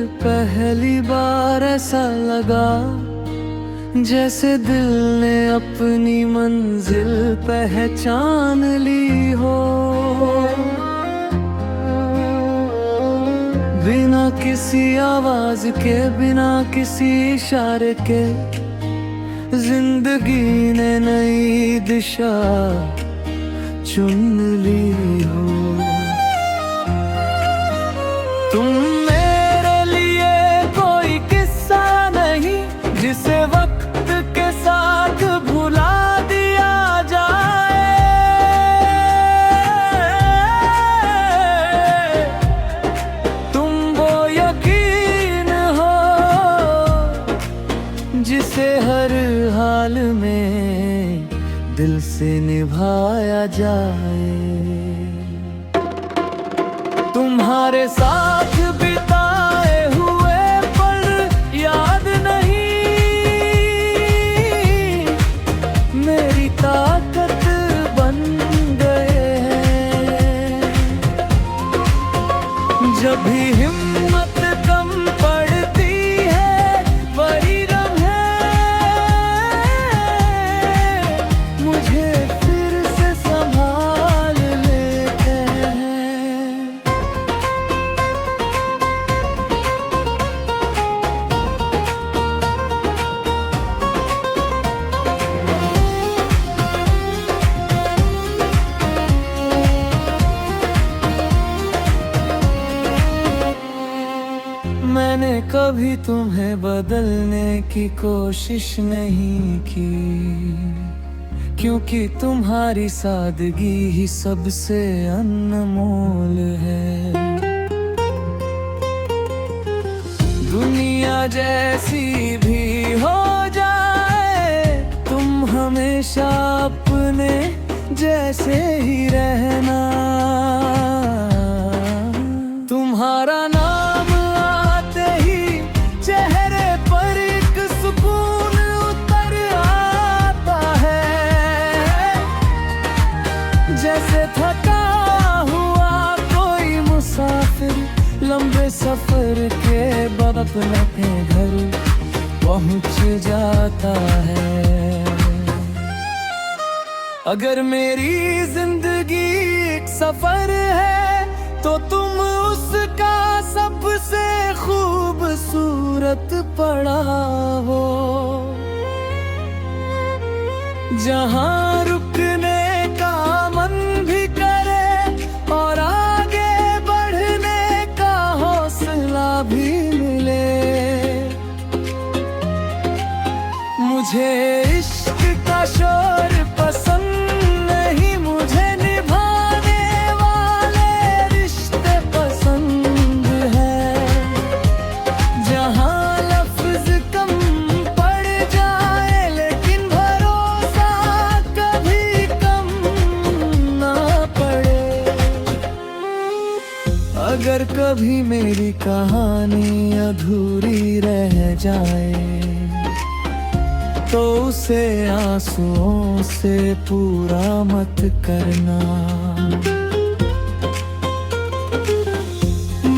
कर पहली बार ऐसा लगा जैसे दिल ने अपनी मंजिल पहचान ली हो। बिना किसी आवाज के, बिना किसी इशारे के, जिंदगी ने नई दिशा चुन ली हो। तुम मेरे लिए कोई किस्सा नहीं जिसे वक्त के साथ भुला दिया जाए। तुम वो यकीन हो जिसे हर हाल में दिल से निभाया जाए। तुम्हारे साथ बिताए हुए पल याद नहीं मेरी ताकत बन गए हैं। जब भी हिम्मत कम पड़ती है वही लम्हे मुझे फिर से संभाल लेते हैं। मैंने कभी तुम्हें बदलने की कोशिश नहीं की, क्योंकि तुम्हारी सादगी ही सबसे अनमोल है। दुनिया जैसी भी हो जाए तुम हमेशा अपने जैसे ही रहना। तुम्हारा नाम आते ही चेहरे पर एक सुकून उतर आता है, जैसे थका हुआ कोई मुसाफिर लंबे सफर के बाद अपने घर पहुंच जाता है। अगर मेरी जिंदगी एक सफर है तो तुम उसका सबसे खूबसूरत पड़ाव हो। जहां रुकने का मन भी करे और आगे बढ़ने का हौसला भी मिले। मुझे इश्क का शोर पसंद नहीं, मुझे निभाने वाले रिश्ते पसंद है। जहां लफ्ज कम पड़ जाए लेकिन भरोसा कभी कम ना पड़े। अगर कभी मेरी कहानी अधूरी रह जाए तो उसे आंसुओं से पूरा मत करना।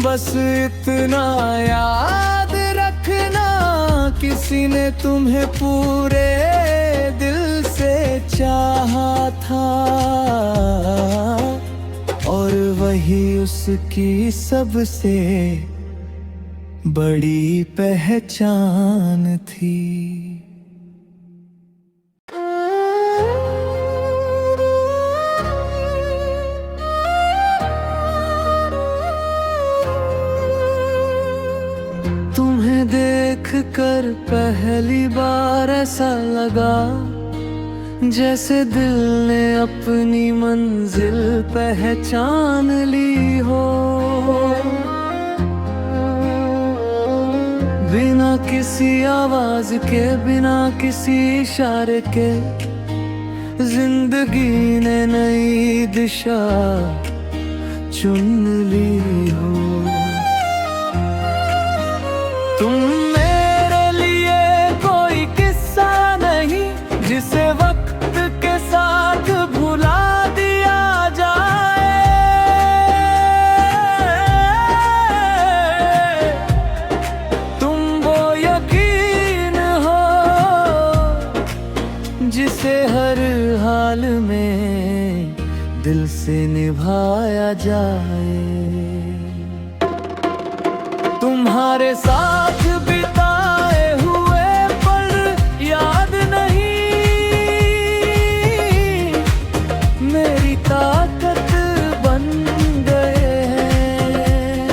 बस इतना याद रखना किसी ने तुम्हें पूरे दिल से चाहा था और वही उसकी सबसे बड़ी पहचान थी। तुम्हें देख कर पहली बार ऐसा लगा जैसे दिल ने अपनी मंजिल पहचान ली हो। बिना किसी आवाज के, बिना किसी इशारे के, जिंदगी ने नई दिशा चुन ली हो। तुम मेरे लिए कोई किस्सा नहीं जिसे वक्त के साथ भुला दिया जाए। दिल से निभाया जाए। तुम्हारे साथ बिताए हुए पल याद नहीं, मेरी ताकत बन गए हैं।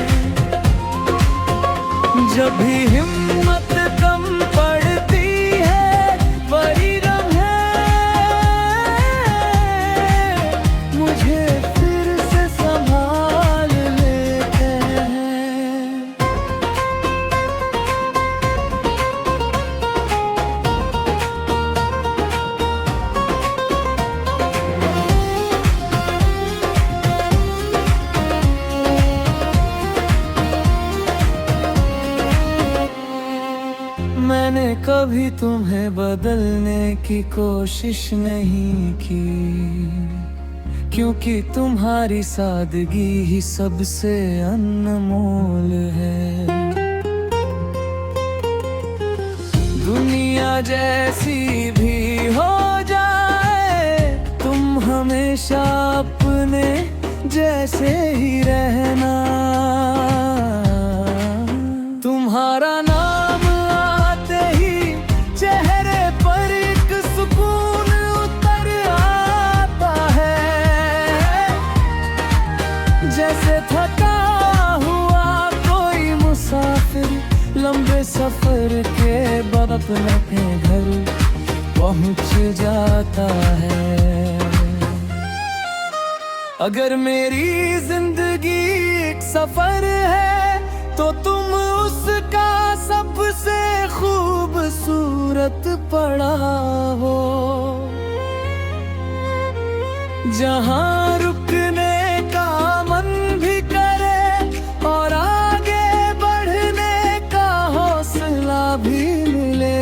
जब भी हिम्मत कम पड़ती है, वही रंग है मुझे फिर से संभाल लेते हैं। मैंने कभी तुम्हें बदलने की कोशिश नहीं की, क्योंकि तुम्हारी सादगी ही सबसे अनमोल है। दुनिया जैसी भी हो जाए, तुम हमेशा अपने जैसे ही रहना। तुम्हारा नाम आते ही चेहरे पर एक सुकून उतर आता है, जैसे थका हुआ कोई मुसाफिर लंबे सफर के बाद अपने घर पहुंच जाता है। अगर मेरी जिंदगी एक सफर है, तो तुम उसका सबसे खूबसूरत पड़ाव हो। जहां रुकने का मन भी करे और आगे बढ़ने का हौसला भी मिले।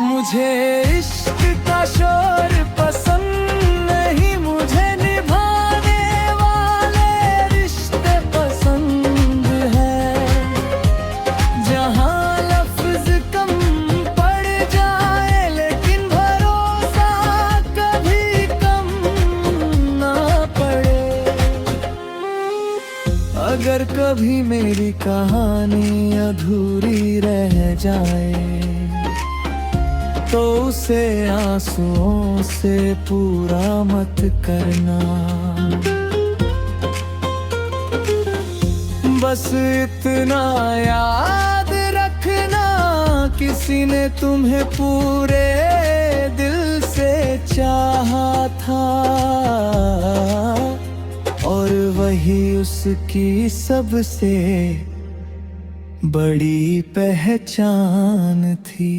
मुझे इश्क का शोर पसंद नहीं, मुझे निभाने वाले रिश्ते पसंद है। जहां लफ्ज कम पड़ जाए, लेकिन भरोसा कभी कम ना पड़े। अगर कभी मेरी कहानी अधूरी रह जाए, तो उसे आंसुओं से पूरा मत करना। बस इतना याद रखना, किसी ने तुम्हें पूरे दिल से चाहा था, और वही उसकी सबसे बड़ी पहचान थी।